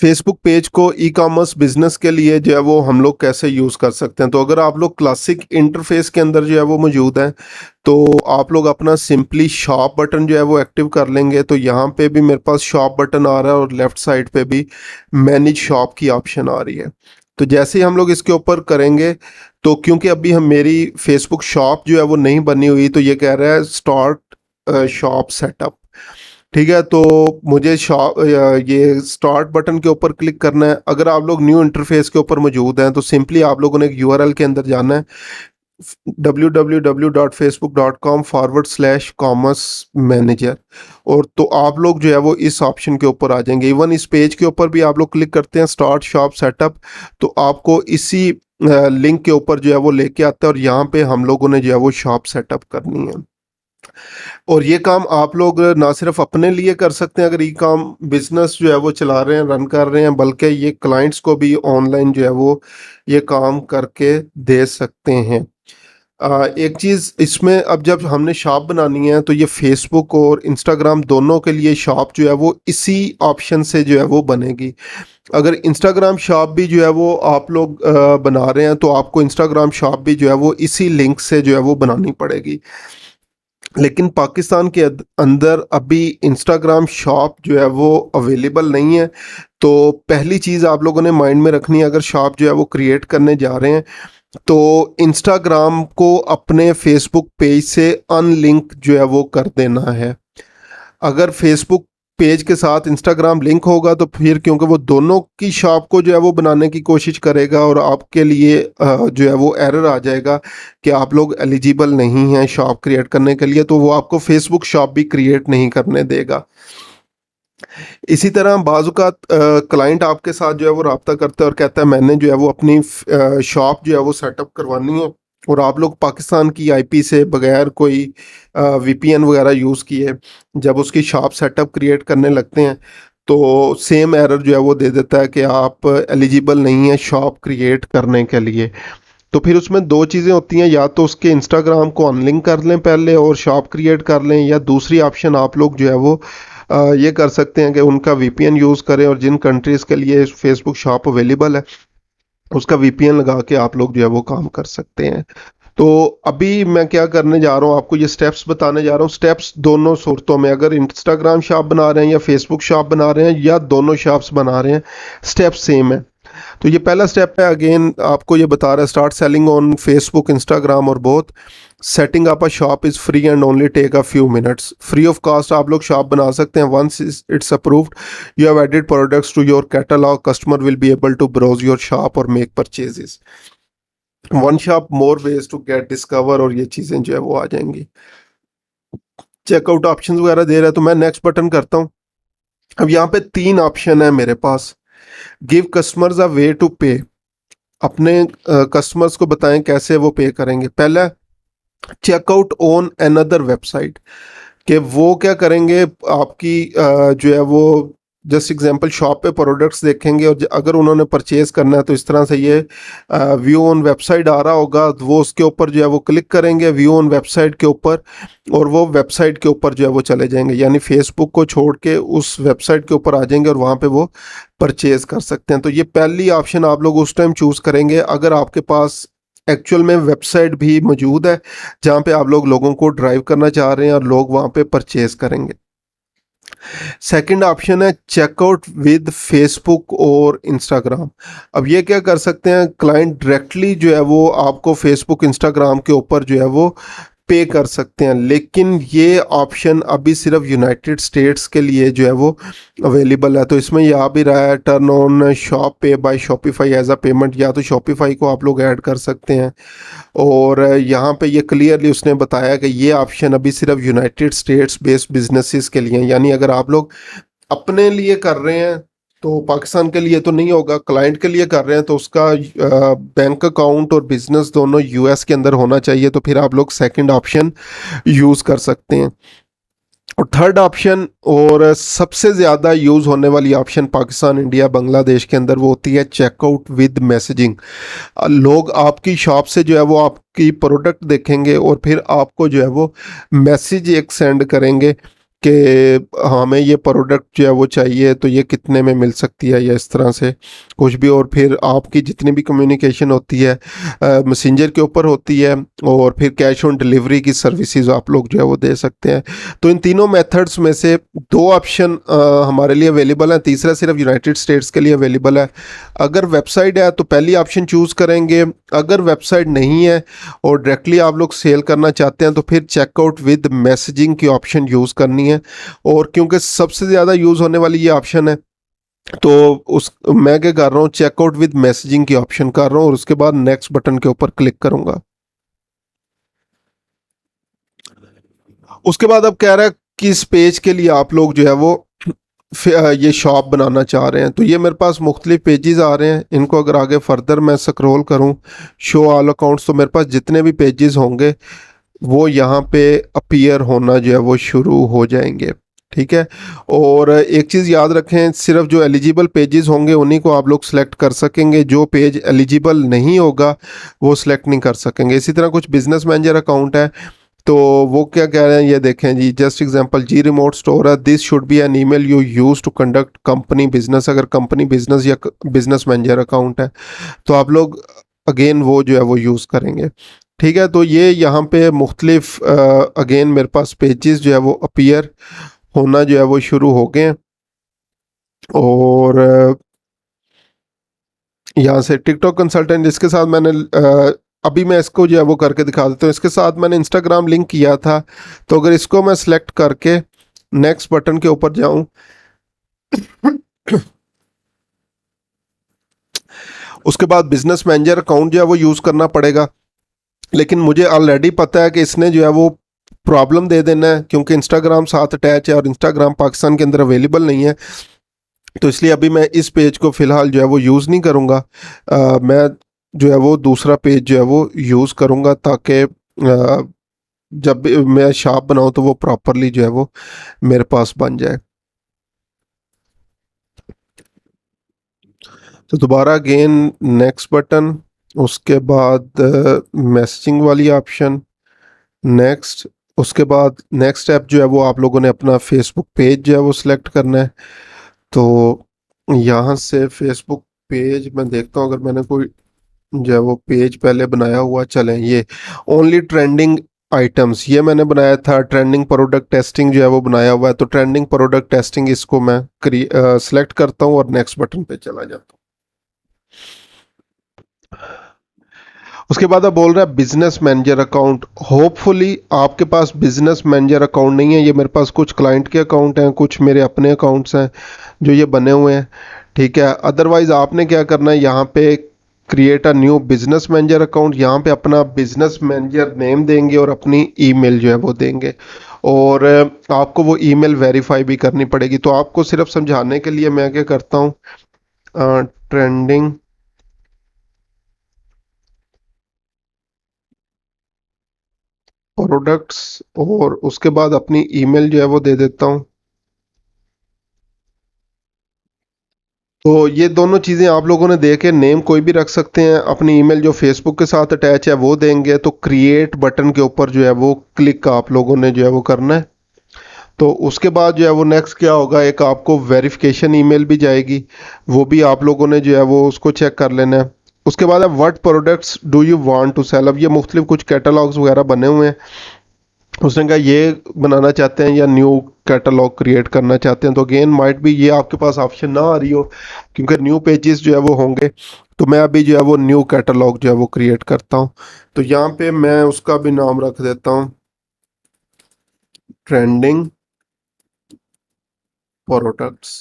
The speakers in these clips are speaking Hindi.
फेसबुक पेज को ई कॉमर्स बिजनेस के लिए जो है वो हम लोग कैसे यूज़ कर सकते हैं। तो अगर आप लोग क्लासिक इंटरफेस के अंदर जो है वो मौजूद हैं, तो आप लोग अपना सिंपली शॉप बटन जो है वो एक्टिव कर लेंगे। तो यहाँ पे भी मेरे पास शॉप बटन आ रहा है और लेफ्ट साइड पे भी मैनेज शॉप की ऑप्शन आ रही है। तो जैसे ही हम लोग इसके ऊपर करेंगे, तो क्योंकि अभी हम मेरी फेसबुक शॉप जो है वो नहीं बनी हुई, तो ये कह रहा है स्टार्ट शॉप सेटअप। ठीक है, तो मुझे ये स्टार्ट बटन के ऊपर क्लिक करना है। अगर आप लोग न्यू इंटरफेस के ऊपर मौजूद हैं, तो सिंपली आप लोगों ने एक यूआरएल के अंदर जाना है www.facebook.com/commerce manager। और तो आप लोग जो है वो इस ऑप्शन के ऊपर आ जाएंगे। इवन इस पेज के ऊपर भी आप लोग क्लिक करते हैं स्टार्ट शॉप सेटअप, तो आपको इसी लिंक के ऊपर जो है वो लेके आता है और यहाँ पे हम लोगों ने जो है वो शॉप सेटअप करनी है। और ये काम आप लोग ना सिर्फ अपने लिए कर सकते हैं, अगर ई काम बिजनेस जो है वो चला रहे हैं, रन कर रहे हैं, बल्कि ये क्लाइंट्स को भी ऑनलाइन जो है वो ये काम करके दे सकते हैं। एक चीज़ इसमें, अब जब हमने शॉप बनानी है, तो ये फेसबुक और इंस्टाग्राम दोनों के लिए शॉप जो है वो इसी ऑप्शन से जो है वो बनेगी। अगर इंस्टाग्राम शॉप भी जो है वो आप लोग बना रहे हैं, तो आपको इंस्टाग्राम शॉप भी जो है वो इसी लिंक से जो है वो बनानी पड़ेगी। लेकिन पाकिस्तान के अंदर अभी इंस्टाग्राम शॉप जो है वो अवेलेबल नहीं है। तो पहली चीज़ आप लोगों ने माइंड में रखनी है, अगर शॉप जो है वो क्रिएट करने जा रहे हैं, तो इंस्टाग्राम को अपने फेसबुक पेज से अनलिंक जो है वो कर देना है। अगर फेसबुक पेज के साथ इंस्टाग्राम लिंक होगा, तो फिर क्योंकि वो दोनों की शॉप को जो है वो बनाने की कोशिश करेगा और आपके लिए जो है वो एरर आ जाएगा कि आप लोग एलिजिबल नहीं हैं शॉप क्रिएट करने के लिए, तो वो आपको फेसबुक शॉप भी क्रिएट नहीं करने देगा। इसी तरह बाज़-औक़ात क्लाइंट आपके साथ जो है वो रब्ता करता है और कहता है मैंने जो है वो अपनी शॉप जो है वो सेटअप करवानी है, और आप लोग पाकिस्तान की आईपी से बगैर कोई वीपीएन वगैरह यूज़ किए जब उसकी शॉप सेटअप क्रिएट करने लगते हैं, तो सेम एरर जो है वो दे देता है कि आप एलिजिबल नहीं हैं शॉप क्रिएट करने के लिए। तो फिर उसमें दो चीज़ें होती हैं, या तो उसके इंस्टाग्राम को अनलिंक कर लें पहले और शॉप क्रिएट कर लें, या दूसरी ऑप्शन आप लोग जो है वो ये कर सकते हैं कि उनका वीपीएन यूज़ करें, और जिन कंट्रीज़ के लिए फेसबुक शॉप अवेलेबल है उसका वीपीएन लगा के आप लोग जो है वो काम कर सकते हैं। तो अभी मैं क्या करने जा रहा हूँ, आपको ये स्टेप्स बताने जा रहा हूँ। स्टेप्स दोनों सूरतों में, अगर इंस्टाग्राम शॉप बना रहे हैं या फेसबुक शॉप बना रहे हैं या दोनों शॉप्स बना रहे हैं, स्टेप सेम है। तो ये पहला स्टेप है, अगेन आपको ये बता रहा है start selling on Facebook, Instagram और both. Setting up a shop is free and only take a few minutes. Free of cost आप लोग शॉप बना सकते हैं। Once it's approved, you have added products to your catalogue, customer will be able to browse your shop और make purchases. One shop more ways to get discover, और ये चीज़ें जो है वो आ जाएंगी। चेकआउट ऑप्शंस वगैरह दे रहा है, तो मैं नेक्स्ट बटन करता हूँ। अब यहाँ पे 3 ऑप्शन है मेरे पास। Give customers a way to pay, अपने कस्टमर्स को बताएं कैसे वो पे करेंगे। पहला, चेकआउट ऑन अनदर वेबसाइट, कि वो क्या करेंगे, आपकी जो है वो जस्ट एग्जांपल शॉप पे प्रोडक्ट्स देखेंगे, और अगर उन्होंने परचेज करना है, तो इस तरह से ये व्यू ऑन वेबसाइट आ रहा होगा, तो वो उसके ऊपर जो है वो क्लिक करेंगे व्यू ऑन वेबसाइट के ऊपर, और वो वेबसाइट के ऊपर जो है वो चले जाएंगे, यानी फेसबुक को छोड़ के उस वेबसाइट के ऊपर आ जाएंगे और वहाँ पे वो परचेज कर सकते हैं। तो ये पहली ऑप्शन आप लोग उस टाइम चूज़ करेंगे अगर आपके पास एक्चुअल में वेबसाइट भी मौजूद है जहाँ पे आप लोगों को ड्राइव करना चाह रहे हैं और लोग वहाँ पे परचेज करेंगे। सेकंड ऑप्शन है चेकआउट विद फेसबुक और इंस्टाग्राम। अब ये क्या कर सकते हैं, क्लाइंट डायरेक्टली जो है वो आपको फेसबुक इंस्टाग्राम के ऊपर जो है वो पे कर सकते हैं, लेकिन ये ऑप्शन अभी सिर्फ यूनाइटेड स्टेट्स के लिए जो है वो अवेलेबल है। तो इसमें ये आ भी रहा है turn on shop pay by Shopify as a payment, या तो शॉपिफाई को आप लोग ऐड कर सकते हैं। और यहाँ पे ये क्लियरली उसने बताया कि ये ऑप्शन अभी सिर्फ यूनाइटेड स्टेट्स बेस्ड बिजनेसेस के लिए हैं, यानी अगर आप लोग अपने लिए कर रहे हैं तो पाकिस्तान के लिए तो नहीं होगा, क्लाइंट के लिए कर रहे हैं तो उसका बैंक अकाउंट और बिजनेस दोनों यूएस के अंदर होना चाहिए, तो फिर आप लोग सेकंड ऑप्शन यूज़ कर सकते हैं। और थर्ड ऑप्शन और सबसे ज़्यादा यूज़ होने वाली ऑप्शन पाकिस्तान, इंडिया, बांग्लादेश के अंदर वो होती है चेकआउट विद मैसेजिंग। लोग आपकी शॉप से जो है वो आपकी प्रोडक्ट देखेंगे और फिर आपको जो है वो मैसेज एक सेंड करेंगे कि हमें ये प्रोडक्ट जो है वो चाहिए तो ये कितने में मिल सकती है या इस तरह से कुछ भी। और फिर आपकी जितनी भी कम्युनिकेशन होती है मैसेंजर के ऊपर होती है, और फिर कैश ऑन डिलीवरी की सर्विसेज आप लोग जो है वो दे सकते हैं। तो इन तीनों मेथड्स में से दो ऑप्शन हमारे लिए अवेलेबल हैं, तीसरा सिर्फ यूनाइटेड स्टेट्स के लिए अवेलेबल है। अगर वेबसाइट है तो पहली ऑप्शन चूज़ करेंगे, अगर वेबसाइट नहीं है और डायरेक्टली आप लोग सेल करना चाहते हैं तो फिर चेकआउट विद मैसेजिंग की ऑप्शन यूज़ करनी है। और क्योंकि सबसे ज़्यादा यूज़ होने वाली ये ऑप्शन है, तो उस मैं क्या कर रहा हूँ, चेकआउट विद मैसेजिंग की ऑप्शन कर रहा हूँ और उसके बाद नेक्स्ट बटन के ऊपर क्लिक करूंगा। उसके बाद अब कह रहा है कि इस पेज के लिए आप लोग जो है वो ये शॉप बनाना चाह रहे हैं। तो ये मेरे पास मुख्तलिफ पेजेस आ रहे हैं, इनको अगर आगे फर्दर मैं स्क्रॉल करूं शो ऑल अकाउंट्स, तो मेरे पास जितने भी पेजेस होंगे वो यहाँ पे अपीयर होना जो है वो शुरू हो जाएंगे। ठीक है। और एक चीज़ याद रखें, सिर्फ जो एलिजिबल पेजेस होंगे उन्हीं को आप लोग सेलेक्ट कर सकेंगे, जो पेज एलिजिबल नहीं होगा वो सिलेक्ट नहीं कर सकेंगे। इसी तरह कुछ बिजनेस मैनेजर अकाउंट है, तो वो क्या कह रहे हैं ये देखें जी, जस्ट एग्जांपल जी रिमोट स्टोर है, this should be an email you use to conduct company business. अगर कंपनी बिजनेस या बिजनेस मैनेजर अकाउंट है तो आप लोग अगेन वो जो है वो यूज़ करेंगे। ठीक है। तो ये यहाँ पे मुख्तलिफ अगेन मेरे पास पेजेस जो है वो अपीयर होना जो है वो शुरू हो गए हैं। और यहाँ से टिकटॉक कंसल्टेंट जिसके साथ मैंने अभी मैं इसको जो है वो करके दिखा देता हूँ, इसके साथ मैंने इंस्टाग्राम लिंक किया था। तो अगर इसको मैं सिलेक्ट करके नेक्स्ट बटन के ऊपर जाऊं उसके बाद बिजनेस मैनेजर अकाउंट जो है वो यूज़ करना पड़ेगा। लेकिन मुझे ऑलरेडी पता है कि इसने जो है वो प्रॉब्लम दे देना है, क्योंकि इंस्टाग्राम साथ अटैच है और इंस्टाग्राम पाकिस्तान के अंदर अवेलेबल नहीं है। तो इसलिए अभी मैं इस पेज को फ़िलहाल जो है वो यूज़ नहीं करूँगा। मैं जो है वो दूसरा पेज जो है वो यूज़ करूँगा, ताकि जब भी मैं शॉप बनाऊँ तो वो प्रॉपरली जो है वो मेरे पास बन जाए। तो दोबारा अगेन नेक्स्ट बटन, उसके बाद मैसेजिंग वाली ऑप्शन, नेक्स्ट। उसके बाद नेक्स्ट स्टेप जो है वो आप लोगों ने अपना फेसबुक पेज जो है वो सिलेक्ट करना है। तो यहाँ से फेसबुक पेज मैं देखता हूँ, अगर मैंने कोई जो है वो पेज पहले बनाया हुआ, चलें ये ओनली ट्रेंडिंग आइटम्स ये मैंने बनाया था। ट्रेंडिंग प्रोडक्ट टेस्टिंग जो है वो बनाया हुआ है, तो ट्रेंडिंग प्रोडक्ट टेस्टिंग इसको मैं सिलेक्ट करता हूँ और नेक्स्ट बटन पे चला जाता हूँ। उसके बाद अब बोल रहा है बिजनेस मैनेजर अकाउंट। होपफुली आपके पास बिजनेस मैनेजर अकाउंट नहीं है, ये मेरे पास कुछ क्लाइंट के अकाउंट हैं, कुछ मेरे अपने अकाउंट्स हैं जो ये बने हुए हैं। ठीक है। अदरवाइज आपने क्या करना है, यहाँ पे create a new business manager account, यहाँ पे अपना बिजनेस मैनेजर नेम देंगे और अपनी ईमेल जो है वो देंगे। और आपको वो ईमेल वेरीफाई भी करनी पड़ेगी। तो आपको सिर्फ समझाने के लिए मैं क्या करता हूँ, ट्रेंडिंग प्रोडक्ट्स और उसके बाद अपनी ईमेल जो है वो दे देता हूँ। तो ये दोनों चीज़ें आप लोगों ने देखे, नेम कोई भी रख सकते हैं, अपनी ईमेल जो फेसबुक के साथ अटैच है वो देंगे। तो क्रिएट बटन के ऊपर जो है वो क्लिक आप लोगों ने जो है वो करना है। तो उसके बाद जो है वो नेक्स्ट क्या होगा, एक आपको वेरिफिकेशन ईमेल भी जाएगी, वो भी आप लोगों ने जो है वो उसको चेक कर लेना है। उसके बाद है what products do you want to sell. अब ये मुख्तलिफ कुछ कैटलॉग्स वगैरह बने हुए हैं, उसने कहा ये बनाना चाहते हैं या न्यू कैटलॉग क्रिएट करना चाहते हैं। तो अगेन माइट भी ये आपके पास ऑप्शन ना आ रही हो, क्योंकि न्यू पेजेस जो है वो होंगे। तो मैं अभी जो है वो न्यू कैटलॉग जो है वो क्रिएट करता हूँ। तो यहाँ पे मैं उसका भी नाम रख देता हूँ ट्रेंडिंग प्रोडक्ट्स।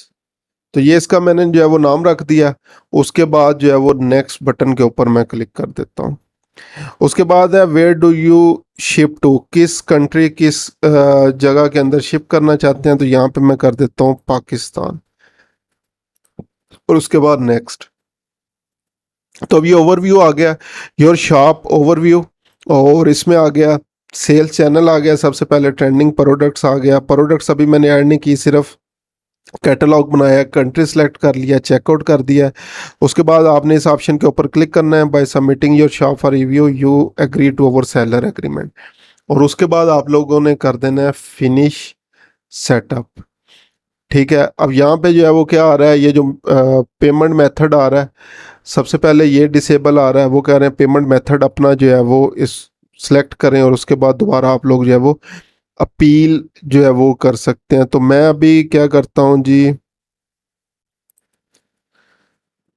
तो ये इसका मैंने जो है वो नाम रख दिया। उसके बाद जो है वो नेक्स्ट बटन के ऊपर मैं क्लिक कर देता हूँ। उसके बाद है where do you ship to, किस कंट्री किस जगह के अंदर शिप करना चाहते हैं। तो यहाँ पे मैं कर देता हूँ पाकिस्तान और उसके बाद नेक्स्ट। तो अभी ओवरव्यू आ गया, योर शॉप ओवरव्यू, और इसमें आ गया सेल्स चैनल आ गया, सबसे पहले ट्रेंडिंग प्रोडक्ट्स आ गया। प्रोडक्ट्स अभी मैंने ऐड नहीं की, सिर्फ कैटलॉग बनाया, कंट्री सेलेक्ट कर लिया, चेकआउट कर दिया। उसके बाद आपने इस ऑप्शन के ऊपर क्लिक करना है, by submitting your shop for review you agree to our seller agreement. और उसके बाद आप लोगों ने कर देना है फिनिश सेटअप। ठीक है, अब यहाँ पे जो है वो क्या आ रहा है, ये जो पेमेंट मेथड आ रहा है, सबसे पहले ये डिसेबल आ रहा है। वो कह रहे हैं पेमेंट मेथड अपना जो है वो इस सिलेक्ट करें और उसके बाद दोबारा आप लोग जो है वो अपील जो है वो कर सकते हैं। तो मैं अभी क्या करता हूँ जी,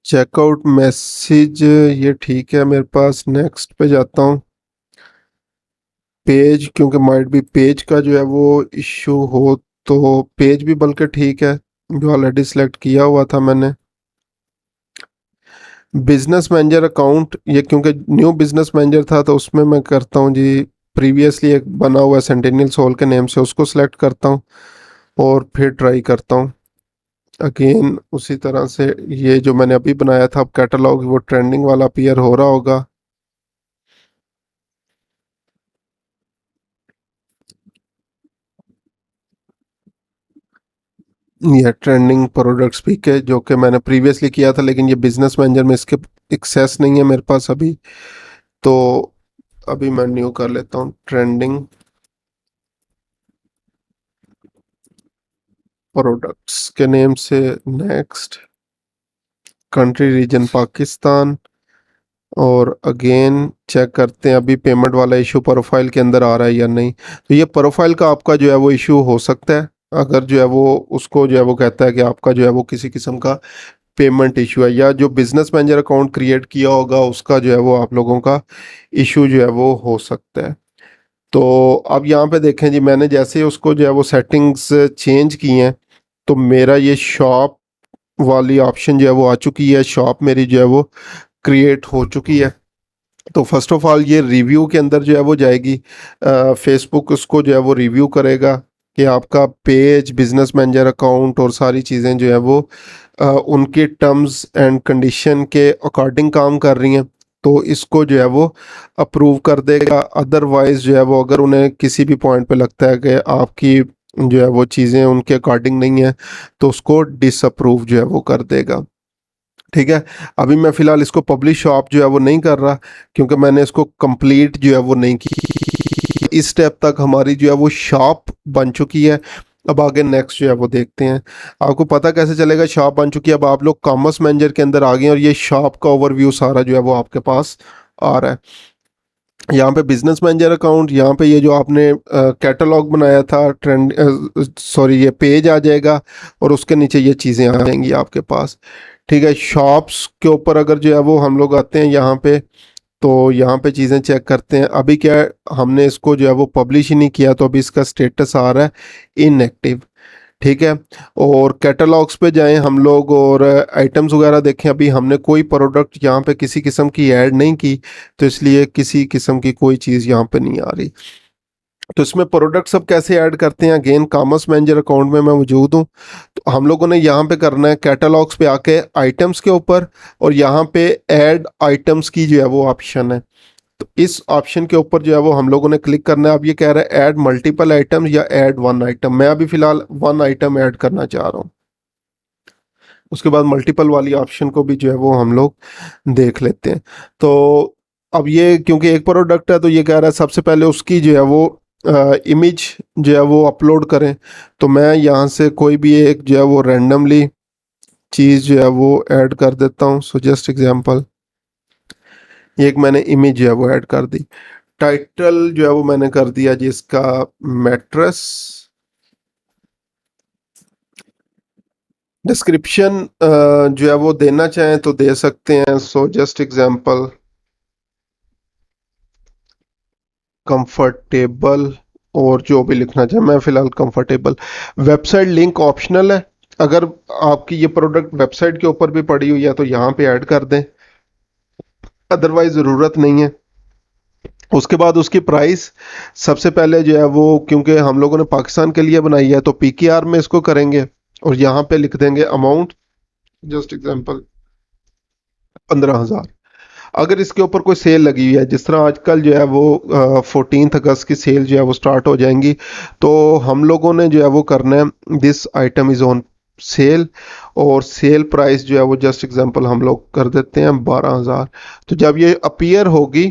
चेकआउट मैसेज ये ठीक है मेरे पास, नेक्स्ट पे जाता हूँ। पेज, क्योंकि माइट भी पेज का जो है वो इशू हो, तो पेज भी बल्कि ठीक है जो ऑलरेडी सिलेक्ट किया हुआ था मैंने। बिजनेस मैनेजर अकाउंट, ये क्योंकि न्यू बिजनेस मैनेजर था तो उसमें मैं करता हूँ जी, प्रीवियसली एक बना हुआ सेंटिनियल सोल के नेम से उसको सिलेक्ट करता हूँ और फिर ट्राई करता हूँ अगेन उसी तरह से। ये जो मैंने अभी बनाया था अब कैटलॉग, वो ट्रेंडिंग वाला अपीयर हो रहा होगा। ये ट्रेंडिंग प्रोडक्ट्स भी के जो कि मैंने प्रीवियसली किया था, लेकिन ये बिजनेस मैनेजर में इसके एक्सेस नहीं है मेरे पास अभी। तो अभी मैं न्यू कर लेता हूँ ट्रेंडिंग प्रोडक्ट्स के नेम से। नेक्स्ट, कंट्री रीजन पाकिस्तान, और अगेन चेक करते हैं अभी पेमेंट वाला इशू प्रोफाइल के अंदर आ रहा है या नहीं। तो ये प्रोफाइल का आपका जो है वो इशू हो सकता है, अगर जो है वो उसको जो है वो कहता है कि आपका जो है वो किसी किस्म का पेमेंट इशू है, या जो बिजनेस मैनेजर अकाउंट क्रिएट किया होगा उसका जो है वो आप लोगों का इशू जो है वो हो सकता है। तो अब यहाँ पे देखें जी, मैंने जैसे ही उसको जो है वो सेटिंग्स चेंज की हैं, तो मेरा ये शॉप वाली ऑप्शन जो है वो आ चुकी है, शॉप मेरी जो है वो क्रिएट हो चुकी है। तो फर्स्ट ऑफ ऑल ये रिव्यू के अंदर जो है वो जाएगी, फेसबुक उसको जो है वो रिव्यू करेगा कि आपका पेज, बिजनेस मैनेजर अकाउंट और सारी चीज़ें जो है वो उनके टर्म्स एंड कंडीशन के अकॉर्डिंग काम कर रही हैं, तो इसको जो है वो अप्रूव कर देगा। अदरवाइज जो है वो अगर उन्हें किसी भी पॉइंट पे लगता है कि आपकी जो है वो चीज़ें उनके अकॉर्डिंग नहीं है, तो उसको डिसअप्रूव जो है वो कर देगा। ठीक है, अभी मैं फ़िलहाल इसको पब्लिश शॉप जो है वो नहीं कर रहा, क्योंकि मैंने इसको कंप्लीट जो है वो नहीं की। इस स्टेप तक हमारी जो है वो शॉप बन चुकी है। अब आगे नेक्स्ट जो है वो देखते हैं। आपको पता कैसे चलेगा शॉप बन चुकी है? अब आप लोग कॉमर्स मैनेजर के अंदर आ गए हैं और ये शॉप का ओवरव्यू सारा जो है वो आपके पास आ रहा है। यहाँ पे बिजनेस मैनेजर अकाउंट, यहाँ पे ये जो आपने कैटलॉग बनाया था, ट्रेंड, सॉरी, ये पेज आ जाएगा और उसके नीचे ये चीज़ें आ जाएंगी आपके पास। ठीक है, शॉप्स के ऊपर अगर जो है वो हम लोग आते हैं यहाँ पे, तो यहाँ पे चीज़ें चेक करते हैं। अभी क्या है, हमने इसको जो है वो पब्लिश ही नहीं किया, तो अभी इसका स्टेटस आ रहा है इनएक्टिव। ठीक है, और कैटलॉग्स पे जाएं हम लोग और आइटम्स वगैरह देखें। अभी हमने कोई प्रोडक्ट यहाँ पे किसी किस्म की ऐड नहीं की, तो इसलिए किसी किस्म की कोई चीज़ यहाँ पे नहीं आ रही। तो इसमें प्रोडक्ट सब कैसे ऐड करते हैं? अगेन कॉमर्स मैनेजर अकाउंट में मैं मौजूद हूँ। तो हम लोगों ने यहाँ पे करना है कैटलॉग्स पे आके आइटम्स के ऊपर, और यहाँ पे ऐड आइटम्स की जो है वो ऑप्शन है। तो इस ऑप्शन के ऊपर जो है वो हम लोगों ने क्लिक करना है। अब ये कह रहा है ऐड मल्टीपल आइटम्स या ऐड वन आइटम। मैं अभी फिलहाल वन आइटम ऐड करना चाह रहा हूँ। उसके बाद मल्टीपल वाली ऑप्शन को भी जो है वो हम लोग देख लेते हैं। तो अब ये क्योंकि एक प्रोडक्ट है, तो ये कह रहा है सबसे पहले उसकी जो है वो इमेज जो है वो अपलोड करें। तो मैं यहाँ से कोई भी एक जो है वो रैंडमली चीज़ जो है वो ऐड कर देता हूँ। सो जस्ट एग्जांपल, एक मैंने इमेज जो है वो ऐड कर दी। टाइटल जो है वो मैंने कर दिया जिसका मैट्रेस। डिस्क्रिप्शन जो है वो देना चाहें तो दे सकते हैं। सो जस्ट एग्जांपल, कंफर्टेबल, और जो भी लिखना चाहे, मैं फिलहाल कंफर्टेबल। वेबसाइट लिंक ऑप्शनल है, अगर आपकी ये प्रोडक्ट वेबसाइट के ऊपर भी पड़ी हुई है तो यहाँ पे ऐड कर दें, अदरवाइज ज़रूरत नहीं है। उसके बाद उसकी प्राइस, सबसे पहले जो है वो, क्योंकि हम लोगों ने पाकिस्तान के लिए बनाई है तो पीकेआर में इसको करेंगे और यहाँ पे लिख देंगे अमाउंट, जस्ट एग्जांपल 15,000। अगर इसके ऊपर कोई सेल लगी हुई है, जिस तरह आजकल जो है वो 14 अगस्त की सेल जो है वो स्टार्ट हो जाएंगी, तो हम लोगों ने जो है वो करना है this item is on sale, और सेल प्राइस जो है वो जस्ट एग्जांपल हम लोग कर देते हैं 12,000। तो जब ये अपीयर होगी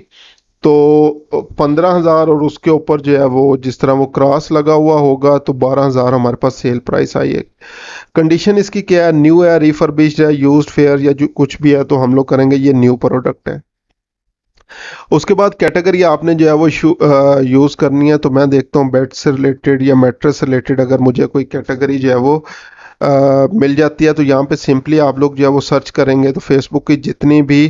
तो 15,000 और उसके ऊपर जो है वो जिस तरह वो क्रॉस लगा हुआ होगा तो 12,000 हमारे पास सेल प्राइस आई है। कंडीशन इसकी क्या है, न्यू है, रिफर्बिश्ड है, यूज्ड फेयर या जो कुछ भी है, तो हम लोग करेंगे ये न्यू प्रोडक्ट है। उसके बाद कैटेगरी आपने जो है वो यूज़ करनी है, तो मैं देखता हूँ बेड से रिलेटेड या मैट्रेस से रिलेटेड अगर मुझे कोई कैटेगरी जो है वो मिल जाती है, तो यहाँ पे सिंपली आप लोग जो है वो सर्च करेंगे तो फेसबुक की जितनी भी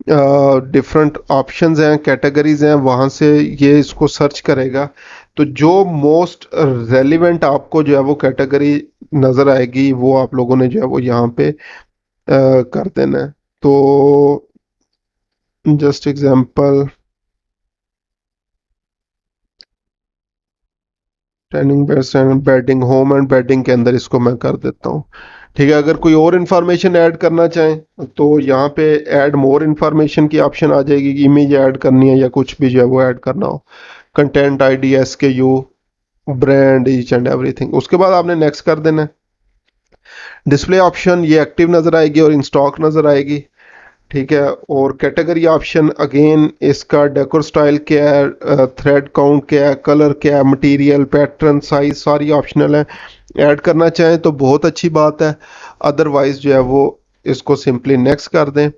डिफरेंट ऑप्शंस हैं, कैटेगरीज हैं, वहाँ से ये इसको सर्च करेगा। तो जो मोस्ट रेलिवेंट आपको जो है वो कैटेगरी नज़र आएगी वो आप लोगों ने जो है वो यहाँ पे कर देना है। तो just example, training best and bedding, home and bedding के अंदर इसको मैं कर देता हूँ। ठीक है, अगर कोई और इन्फॉर्मेशन ऐड करना चाहें तो यहाँ पे ऐड मोर इन्फॉर्मेशन की ऑप्शन आ जाएगी कि इमेज ऐड करनी है या कुछ भी जो है वो ऐड करना हो, content ID, SKU, brand, each and everything. उसके बाद आपने नेक्स्ट कर देना है। डिस्प्ले ऑप्शन ये एक्टिव नज़र आएगी और इन स्टॉक नज़र आएगी। ठीक है, और कैटेगरी ऑप्शन अगेन इसका डेकोर स्टाइल क्या है, थ्रेड काउंट क्या है, कलर क्या है, मटेरियल, पैटर्न, साइज सारी ऑप्शनल है। ऐड करना चाहें तो बहुत अच्छी बात है, अदरवाइज जो है वो इसको सिंपली नेक्स्ट कर दें।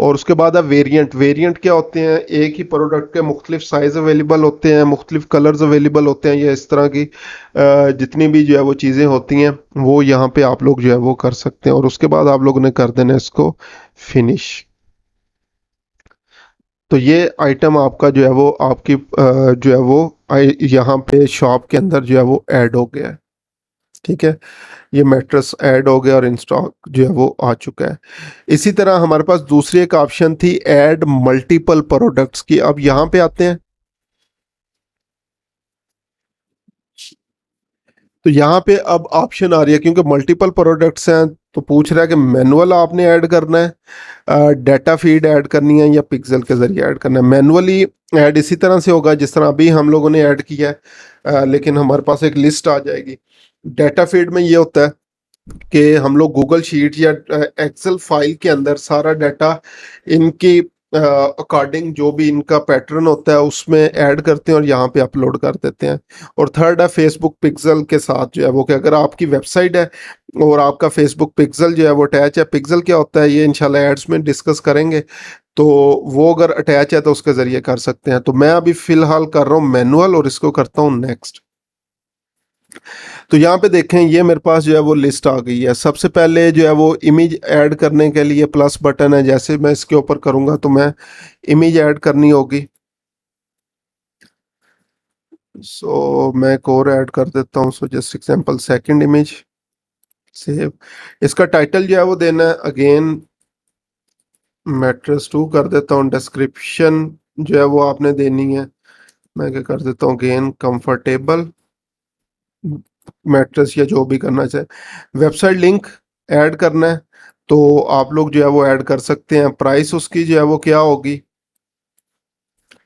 और उसके बाद है वेरिएंट। वेरिएंट क्या होते हैं, एक ही प्रोडक्ट के मुख्तलिफ साइज़ अवेलेबल होते हैं, मुख्तलिफ कलर्स अवेलेबल होते हैं, या इस तरह की जितनी भी जो है वो चीज़ें होती हैं वो यहाँ पे आप लोग जो है वो कर सकते हैं। और उसके बाद आप लोगों ने कर देना इसको फिनिश। तो ये आइटम आपका जो है वो आपकी जो है वो यहाँ पे शॉप के अंदर जो है वो ऐड हो गया है। ठीक है, ये मैट्रेस ऐड हो गया और इन स्टॉक जो है वो आ चुका है। इसी तरह हमारे पास दूसरी एक ऑप्शन थी ऐड मल्टीपल प्रोडक्ट्स की। अब यहाँ पे आते हैं, तो यहाँ पे अब ऑप्शन आ रही है क्योंकि मल्टीपल प्रोडक्ट्स हैं तो पूछ रहा है कि मैनुअल आपने ऐड करना है, डाटा फीड ऐड करनी है या पिक्सल के जरिए ऐड करना है। मैनुअली ऐड इसी तरह से होगा जिस तरह अभी हम लोगों ने ऐड किया है, लेकिन हमारे पास एक लिस्ट आ जाएगी। डाटा फीड में ये होता है कि हम लोग गूगल शीट या एक्सेल फाइल के अंदर सारा डाटा इनकी अकॉर्डिंग जो भी इनका पैटर्न होता है उसमें ऐड करते हैं और यहाँ पे अपलोड कर देते हैं। और थर्ड है फेसबुक पिक्सल के साथ जो है वो, कि अगर आपकी वेबसाइट है और आपका फेसबुक पिक्सल जो है वो अटैच है। पिक्सल क्या होता है ये इंशाल्लाह एड्स में डिस्कस करेंगे, तो वो अगर अटैच है तो उसके ज़रिए कर सकते हैं। तो मैं अभी फ़िलहाल कर रहा हूँ मैनुअल और इसको करता हूँ नेक्स्ट। तो यहाँ पे देखें ये मेरे पास जो है वो लिस्ट आ गई है। सबसे पहले जो है वो इमेज ऐड करने के लिए प्लस बटन है, जैसे मैं इसके ऊपर करूँगा तो मैं इमेज ऐड करनी होगी। सो मैं एक और ऐड कर देता हूँ, so just example second image, save. इसका टाइटल जो है वो देना है अगेन मैट्रेस 2 कर देता हूँ। डिस्क्रिप्शन जो है वो आपने देनी है, मैं क्या कर देता हूँ अगेन कंफर्टेबल मैट्रेस या जो भी करना चाहे। वेबसाइट लिंक ऐड करना है तो आप लोग जो है वो ऐड कर सकते हैं। प्राइस उसकी जो है वो क्या होगी,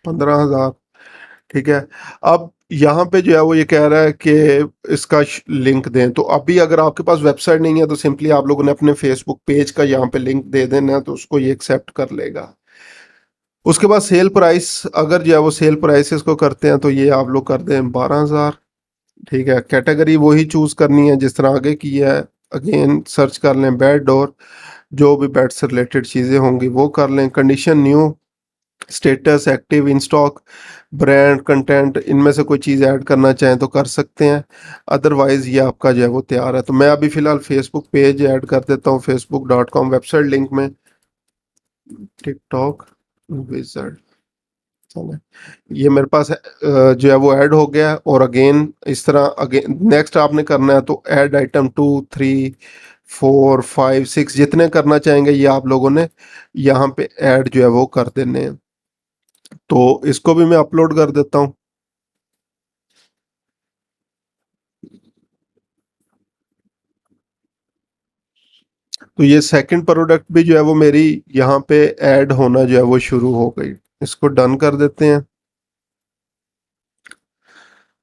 15,000। ठीक है, अब यहाँ पे जो है वो ये कह रहा है कि इसका लिंक दें। तो अभी अगर आपके पास वेबसाइट नहीं है तो सिंपली आप लोगों ने अपने फेसबुक पेज का यहाँ पे लिंक दे देना है, तो उसको ये एक्सेप्ट कर लेगा। उसके बाद सेल प्राइस, अगर जो है वो सेल प्राइसेस को करते हैं तो ये आप लोग कर दें 12,000। ठीक है, कैटेगरी वही चूज करनी है जिस तरह आगे की है। अगेन सर्च कर लें बेड, और जो भी बेड से रिलेटेड चीज़ें होंगी वो कर लें। Condition new, status active, in stock, brand, content, इनमें से कोई चीज़ ऐड करना चाहें तो कर सकते हैं, अदरवाइज ये आपका जो है वो तैयार है। तो मैं अभी फ़िलहाल फेसबुक पेज ऐड कर देता हूँ, facebook.com वेबसाइट लिंक में टिकटॉक विजर्ड। चलो, ये मेरे पास जो है वो ऐड हो गया है। और अगेन इस तरह अगेन नेक्स्ट आपने करना है तो ऐड आइटम 2, 3, 4, 5, 6 जितने करना चाहेंगे ये आप लोगों ने यहाँ पे ऐड जो है वो कर देने हैं। तो इसको भी मैं अपलोड कर देता हूँ। तो ये सेकंड प्रोडक्ट भी जो है वो मेरी यहाँ पे ऐड होना जो है वो शुरू हो गई। इसको डन कर देते हैं।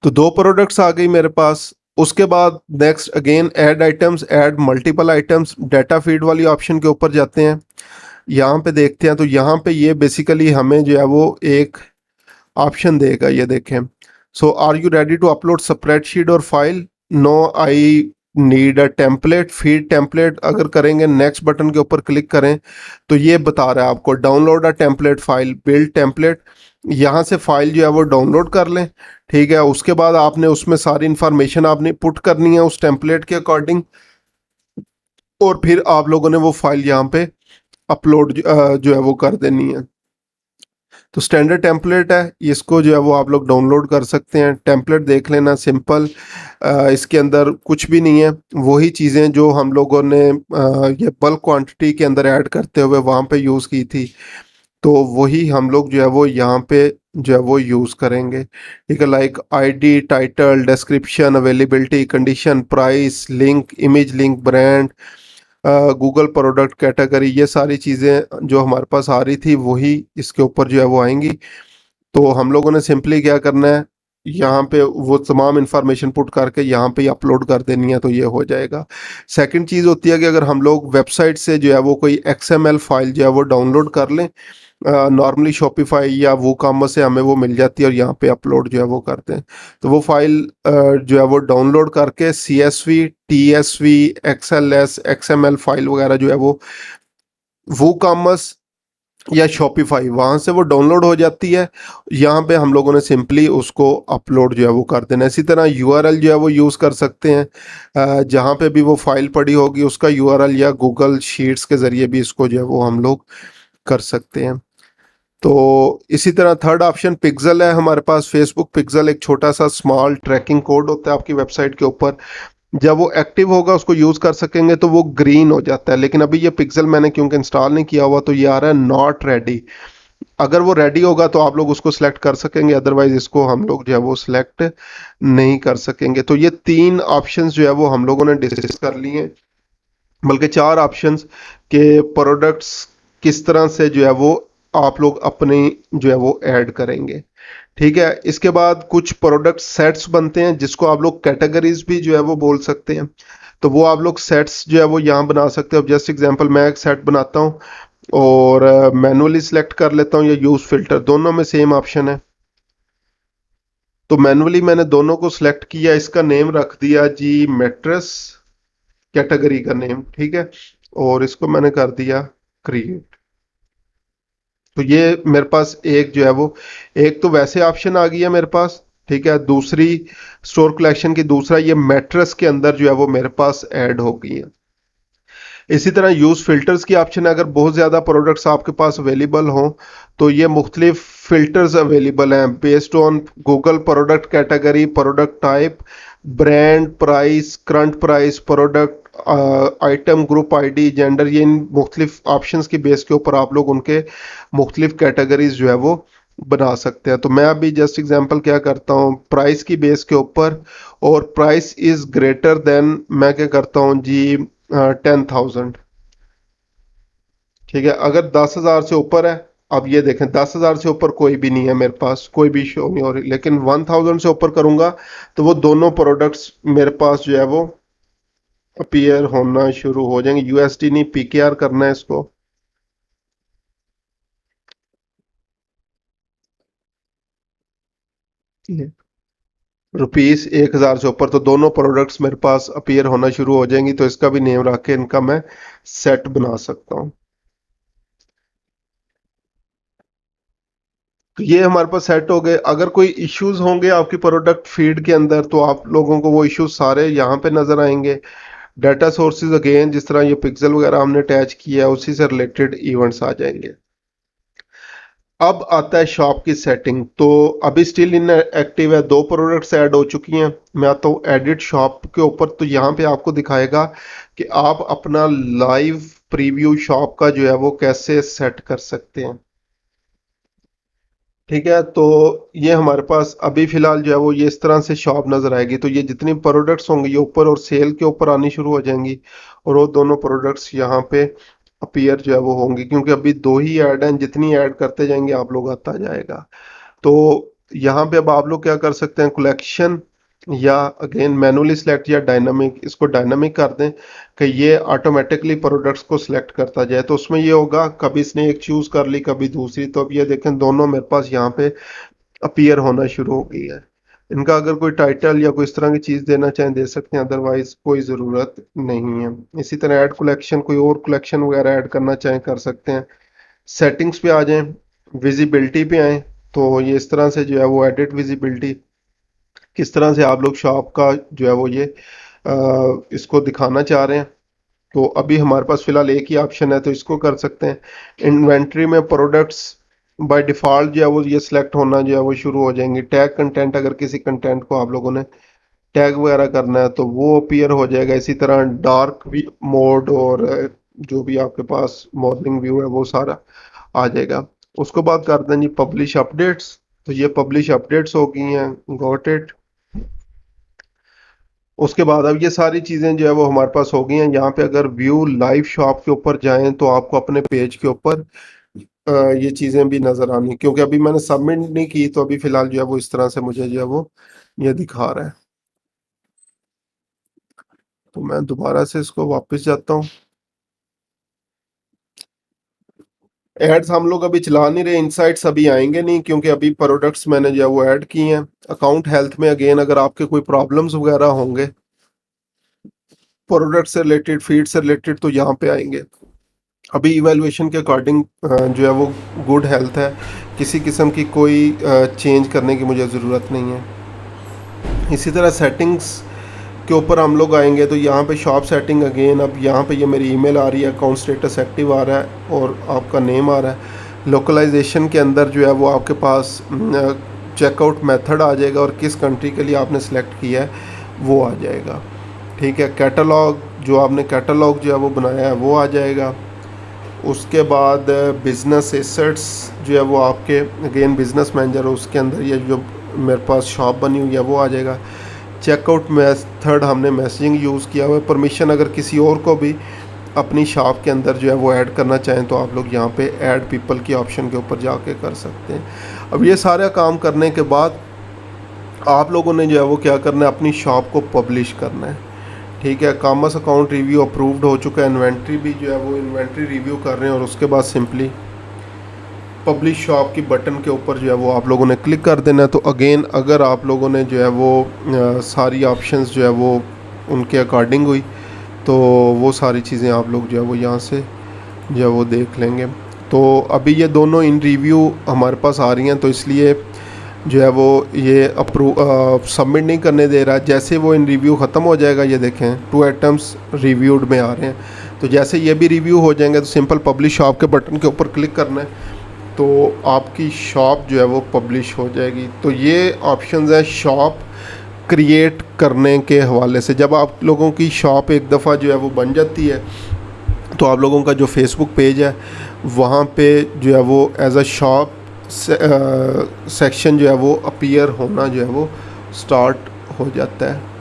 तो दो प्रोडक्ट्स आ गई मेरे पास। उसके बाद next again add items, add multiple items, data feed वाली ऑप्शन के ऊपर जाते हैं। यहाँ पे देखते हैं तो यहाँ पे ये बेसिकली हमें जो है वो एक ऑप्शन देगा, ये देखें। So are you ready to upload spreadsheet और file? No, I need a template, feed template अगर करेंगे, नेक्स्ट बटन के ऊपर क्लिक करें तो ये बता रहा है आपको download a template file, build template. यहाँ से फाइल जो है वो डाउनलोड कर लें। ठीक है, उसके बाद आपने उसमें सारी इंफॉर्मेशन आपने पुट करनी है उस टेम्पलेट के अकॉर्डिंग, और फिर आप लोगों ने वो फाइल यहाँ पे अपलोड जो है वो कर देनी है। तो स्टैंडर्ड टेम्पलेट है, इसको जो है वो आप लोग डाउनलोड कर सकते हैं। टेम्पलेट देख लेना, सिंपल, इसके अंदर कुछ भी नहीं है, वही चीज़ें जो हम लोगों ने ये बल्क क्वांटिटी के अंदर ऐड करते हुए वहाँ पे यूज़ की थी, तो वही हम लोग जो है वो यहाँ पे जो है वो यूज़ करेंगे। ठीक है, like ID, title, description, availability, condition, price, link, image link, brand, Google product category, ये सारी चीज़ें जो हमारे पास आ रही थी वही इसके ऊपर जो है वो आएंगी। तो हम लोगों ने सिंपली क्या करना है, यहाँ पे वो तमाम इंफॉर्मेशन पुट करके यहाँ पे अपलोड कर देनी है, तो ये हो जाएगा। सेकंड चीज़ होती है कि अगर हम लोग वेबसाइट से जो है वो कोई एक्सएमएल फाइल जो है वो डाउनलोड कर लें, नॉर्मली शॉपिफाई या वो कॉमर्स से हमें वो मिल जाती है, और यहाँ पे अपलोड जो है वो करते हैं। तो वो फाइल जो है वो डाउनलोड करके CSV, TSV, XLS, XML file वगैरह जो है वो कॉमर्स या शॉपिफाई वहाँ से वो डाउनलोड हो जाती है। यहाँ पे हम लोगों ने सिंपली उसको अपलोड जो है वो कर देना है। इसी तरह URL जो है वो यूज़ कर सकते हैं, जहाँ पे भी वो फाइल पड़ी होगी उसका URL, या गूगल शीट्स के ज़रिए भी इसको जो है वो हम लोग कर सकते हैं। तो इसी तरह थर्ड ऑप्शन पिक्सल है हमारे पास, फेसबुक पिक्सल, एक छोटा सा स्मॉल ट्रैकिंग कोड होता है आपकी वेबसाइट के ऊपर। जब वो एक्टिव होगा उसको यूज़ कर सकेंगे तो वो ग्रीन हो जाता है, लेकिन अभी ये पिक्सल मैंने क्योंकि इंस्टॉल नहीं किया हुआ तो ये आ रहा है नॉट रेडी। अगर वो रेडी होगा तो आप लोग उसको सिलेक्ट कर सकेंगे, अदरवाइज इसको हम लोग जो है वो सिलेक्ट नहीं कर सकेंगे। तो ये तीन ऑप्शंस जो है वो हम लोगों ने डिस्कस कर लिए हैं, बल्कि चार ऑप्शंस के प्रोडक्ट्स किस तरह से जो है वो आप लोग अपने जो है वो ऐड करेंगे। ठीक है, इसके बाद कुछ प्रोडक्ट सेट्स बनते हैं जिसको आप लोग कैटेगरीज भी जो है वो बोल सकते हैं। तो वो आप लोग सेट्स जो है वो यहाँ बना सकते हो। जस्ट एग्जांपल, मैं एक सेट बनाता हूँ और मैनुअली सिलेक्ट कर लेता हूँ या यूज फिल्टर, दोनों में सेम ऑप्शन है। तो मैनुअली मैंने दोनों को सिलेक्ट किया, इसका नेम रख दिया जी मैट्रेस, कैटेगरी का नेम, ठीक है, और इसको मैंने कर दिया क्रिएट। तो ये मेरे पास एक जो है वो, एक तो वैसे ऑप्शन आ गया मेरे पास, ठीक है, दूसरी स्टोर कलेक्शन की, दूसरा ये मैट्रेस के अंदर जो है वो मेरे पास ऐड हो गई है। इसी तरह यूज फिल्टर्स की ऑप्शन है, अगर बहुत ज़्यादा प्रोडक्ट्स आपके पास अवेलेबल हों तो ये मुख्तलिफ फिल्टर्स अवेलेबल हैं based on Google product category, product type, brand, price, current price, product item, group ID, gender, ये इन मुख्तलिफ ऑप्शंस की बेस के ऊपर आप लोग उनके मुख्तलिफ कैटेगरीज जो है वो बना सकते हैं। तो मैं अभी जस्ट एग्जांपल क्या करता हूँ, प्राइस की बेस के ऊपर, और प्राइस इज ग्रेटर देन, मैं क्या करता हूँ जी 10,000। ठीक है, अगर 10,000 से ऊपर है, अब ये देखें 10,000 से ऊपर कोई भी नहीं है मेरे पास, कोई भी शो नहीं हो रही, लेकिन 1,000 से ऊपर करूंगा तो वो दोनों प्रोडक्ट्स मेरे पास जो है वो अपीयर होना शुरू हो जाएंगे। USD नहीं, PKR करना है इसको। ₹1,000 से ऊपर तो दोनों प्रोडक्ट्स मेरे पास अपीयर होना शुरू हो जाएंगी, तो इसका भी नेम रख के इनका मैं सेट बना सकता हूँ। तो ये हमारे पास सेट हो गए। अगर कोई इश्यूज होंगे आपकी प्रोडक्ट फीड के अंदर तो आप लोगों को वो इश्यूज सारे यहाँ पे नजर आएंगे। डाटा सोर्सेज अगेन, जिस तरह ये पिक्सल वगैरह हमने अटैच किया है उसी से रिलेटेड इवेंट्स आ जाएंगे। अब आता है शॉप की सेटिंग। तो अभी स्टिल इन एक्टिव है, दो प्रोडक्ट्स ऐड हो चुकी हैं। मैं आता हूँ एडिट शॉप के ऊपर, तो यहाँ पे आपको दिखाएगा कि आप अपना लाइव प्रीव्यू शॉप का जो है वो कैसे सेट कर सकते हैं। ठीक है, तो ये हमारे पास अभी फिलहाल जो है वो ये इस तरह से शॉप नजर आएगी। तो ये जितनी प्रोडक्ट्स होंगी ये ऊपर और सेल के ऊपर आनी शुरू हो जाएंगी, और वो दोनों प्रोडक्ट्स यहाँ पे अपीयर जो है वो होंगी, क्योंकि अभी दो ही ऐड हैं, जितनी ऐड करते जाएंगे आप लोग आता जाएगा। तो यहाँ पे अब आप लोग क्या कर सकते हैं, कलेक्शन, या अगेन मैनुअली सिलेक्ट या डायनामिक, इसको डायनामिक कर दें कि ये ऑटोमेटिकली प्रोडक्ट्स को सिलेक्ट करता जाए। तो उसमें ये होगा कभी इसने एक चूज कर ली कभी दूसरी, तो अब ये देखें दोनों मेरे पास यहाँ पे अपीयर होना शुरू हो गई है। इनका अगर कोई टाइटल या कोई इस तरह की चीज़ देना चाहें दे सकते हैं, अदरवाइज कोई ज़रूरत नहीं है। इसी तरह ऐड कलेक्शन, कोई और कलेक्शन वगैरह ऐड करना चाहें कर सकते हैं। सेटिंग्स पे आ जाएं, विजिबिलिटी पे आएँ, तो ये इस तरह से जो है वो एडिट विजिबिलिटी, किस तरह से आप लोग शॉप का जो है वो ये इसको दिखाना चाह रहे हैं। तो अभी हमारे पास फिलहाल एक ही ऑप्शन है, तो इसको कर सकते हैं। इन्वेंट्री में प्रोडक्ट्स बाय डिफ़ॉल्ट जो है वो ये सिलेक्ट होना जो है वो शुरू हो जाएंगे। टैग कंटेंट, अगर किसी कंटेंट को आप लोगों ने टैग वगैरह करना है तो वो अपीयर हो जाएगा। इसी तरह डार्क भी मोड और जो भी आपके पास मॉर्निंग व्यू है वो सारा आ जाएगा। उसके बाद कर दें जी पब्लिश अपडेट्स, तो ये पब्लिश अपडेट्स हो गई हैं, गॉट इट। उसके बाद अब ये सारी चीज़ें जो है वो हमारे पास हो गई हैं। यहाँ पे अगर व्यू लाइव शॉप के ऊपर जाएं तो आपको अपने पेज के ऊपर ये चीज़ें भी नज़र आनी, क्योंकि अभी मैंने सबमिट नहीं की, तो अभी फ़िलहाल जो है वो इस तरह से मुझे जो है वो ये दिखा रहा है। तो मैं दोबारा से इसको वापस जाता हूँ। एड्स हम लोग अभी चला नहीं रहे, इनसाइट्स अभी आएंगे नहीं, क्योंकि अभी प्रोडक्ट्स मैंने जो है वो ऐड किए हैं। अकाउंट हेल्थ में अगेन अगर आपके कोई प्रॉब्लम्स वगैरह होंगे प्रोडक्ट से रिलेटेड, फीड से रिलेटेड, तो यहाँ पे आएंगे। अभी इवैल्यूएशन के अकॉर्डिंग जो है वो गुड हेल्थ है, किसी किस्म की कोई चेंज करने की मुझे ज़रूरत नहीं है। इसी तरह सेटिंग्स के ऊपर हम लोग आएंगे, तो यहाँ पे शॉप सेटिंग अगेन, अब यहाँ पे ये मेरी ईमेल आ रही है, अकाउंट स्टेटस एक्टिव आ रहा है और आपका नेम आ रहा है। लोकलाइजेशन के अंदर जो है वो आपके पास चेकआउट मेथड आ जाएगा और किस कंट्री के लिए आपने सेलेक्ट किया है वो आ जाएगा। ठीक है, कैटलॉग, जो आपने कैटलॉग जो है वो बनाया है वो आ जाएगा। उसके बाद बिज़नेस एसेट्स जो है वो आपके अगेन बिज़नेस मैनेजर, उसके अंदर ये जो मेरे पास शॉप बनी हुई है वो आ जाएगा। चेकआउट मेथड हमने मैसेजिंग यूज़ किया हुआ है। परमिशन अगर किसी और को भी अपनी शॉप के अंदर जो है वो ऐड करना चाहें तो आप लोग यहाँ पे ऐड पीपल की ऑप्शन के ऊपर जाके कर सकते हैं। अब ये सारा काम करने के बाद आप लोगों ने जो है वो क्या करना है, अपनी शॉप को पब्लिश करना है। ठीक है, कॉमर्स अकाउंट रिव्यू अप्रूव्ड हो चुका है, इन्वेंट्री भी जो है वो इन्वेंट्री रिव्यू कर रहे हैं, और उसके बाद सिंपली पब्लिश शॉप की बटन के ऊपर जो है वो आप लोगों ने क्लिक कर देना है। तो अगेन अगर आप लोगों ने जो है वो सारी ऑप्शंस जो है वो उनके अकॉर्डिंग हुई तो वो सारी चीज़ें आप लोग जो है वो यहाँ से जो है वो देख लेंगे। तो अभी ये दोनों इन रिव्यू हमारे पास आ रही हैं, तो इसलिए जो है वो ये सबमिट नहीं करने दे रहा है। जैसे वो इन रिव्यू ख़त्म हो जाएगा, ये देखें 2 आइटम्स रिव्यूड में आ रहे हैं, तो जैसे ये भी रिव्यू हो जाएंगे तो सिंपल पब्लिश शॉप के बटन के ऊपर क्लिक करना है, तो आपकी शॉप जो है वो पब्लिश हो जाएगी। तो ये ऑप्शंस हैं शॉप क्रिएट करने के हवाले से। जब आप लोगों की शॉप एक दफ़ा जो है वो बन जाती है तो आप लोगों का जो फेसबुक पेज है वहाँ पे जो है वो एज अ शॉप सेक्शन जो है वो अपीयर होना जो है वो स्टार्ट हो जाता है।